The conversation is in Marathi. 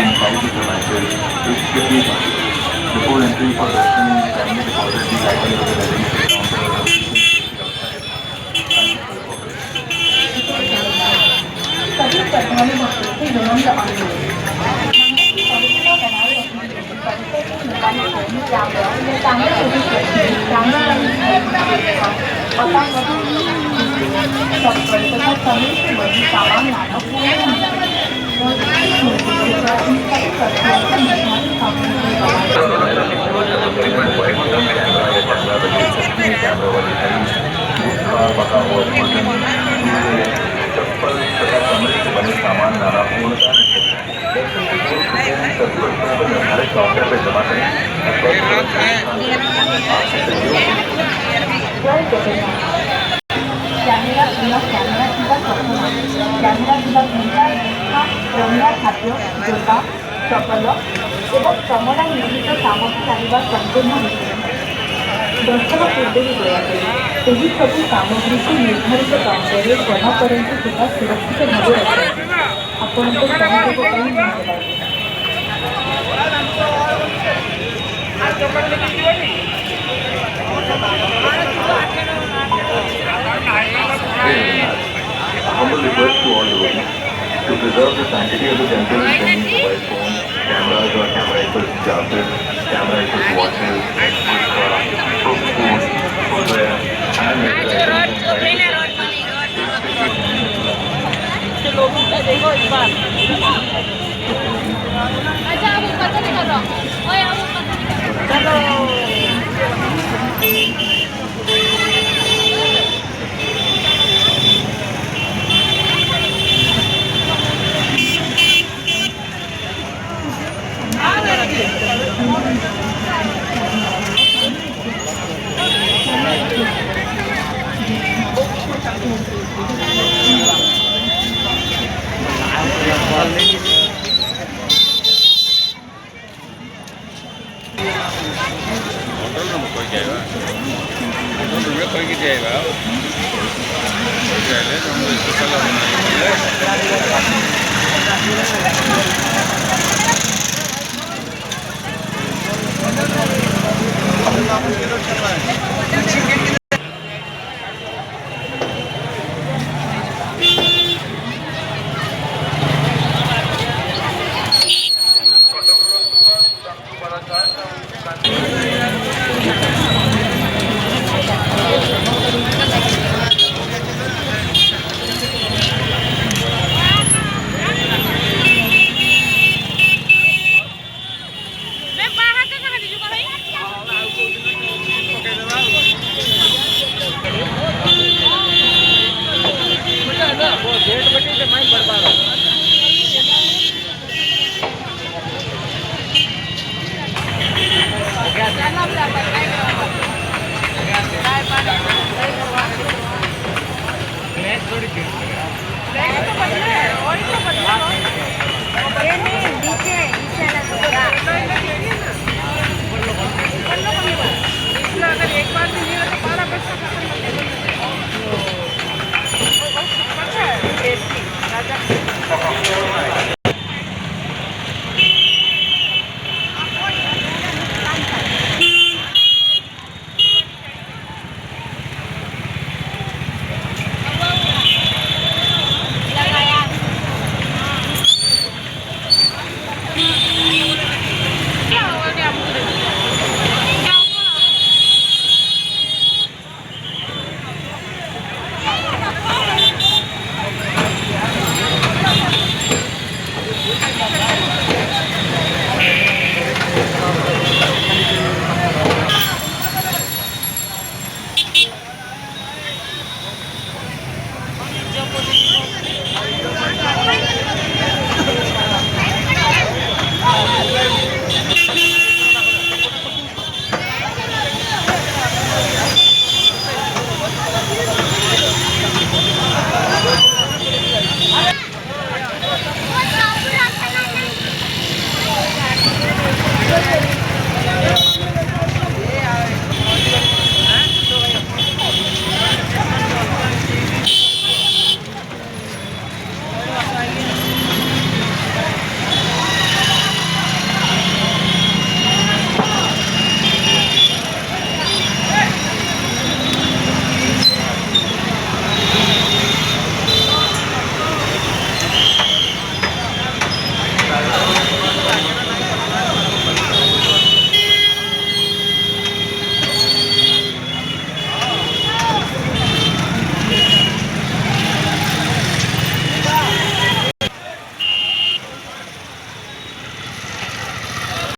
and cloud devices is strictly prohibited. Before entry for Western kindly deposit these items at the readiness counter or location located outside. Thank you for your cooperation. सभी श्रद्धालु भक्तों से विनम्र अनुरोध मंदिर की पवित्रता बनाए रखने के लिए परिसर के निवासियों ने कैमरा या कैमरा फिटिंग रखने कैमरा वाली व्यवस्था पटाखा चप्पल तथा समय से बड़ी सामान लाना पूर्ण निषेध कृपया इन सभी तथ्यों का निर्धारित मोबाइल फोन कैमरा या कैमरा रजिस्टर रखने कैमरा वाली घड़ी गुटखा पका हुआ भोजन जूते चप्पल तथा चमड़े से बने सामान लाना पूर्णतः निषिद्ध है। दर्शन से पूर्व कृपया इन सभी वस्तुओं को निर्धारित काउंटर पर जमा करें अथवा सुरक्षित स्थान पर आपसे सहयोग के लिए जय जगन्नाथ कॅमेरा किंवा कॅमेरा किंवा कल्पना कॅमेरा किंवा घंटा हा रंगा खाद्य जोता चपल ଏବଂ ଚମଡ଼ା ନିର୍ମିତ ସାମଗ୍ରୀ ଆଣିବା ସମ୍ପୂର୍ଣ୍ଣ ନିଷେଧ। ଦର୍ଶନ ପୂର୍ବରୁ ଦୟାକରି ଏହି ସବୁ ସାମଗ୍ରୀକୁ ନିର୍ଦ୍ଧାରିତ କାଉଣ୍ଟରରେ ଜମା କରନ୍ତୁ କିମ୍ବା ସୁରକ୍ଷିତ ଭାବେ ରଖନ୍ତୁ। ଆପଣଙ୍କ ସହଯୋଗ ପାଇଁ ଧନ୍ୟବାଦ। A humble request to all devotees to preserve the sanctity of the temple, sending mobile phones, cameras or camera equipped glasses, camera equipped watches, cooked food, footwear, and medical items inside the premises is अच्छा आप ऊपर से निकल रहा ओए आप ऊपर से निकल ये नहीं नीचे नीचे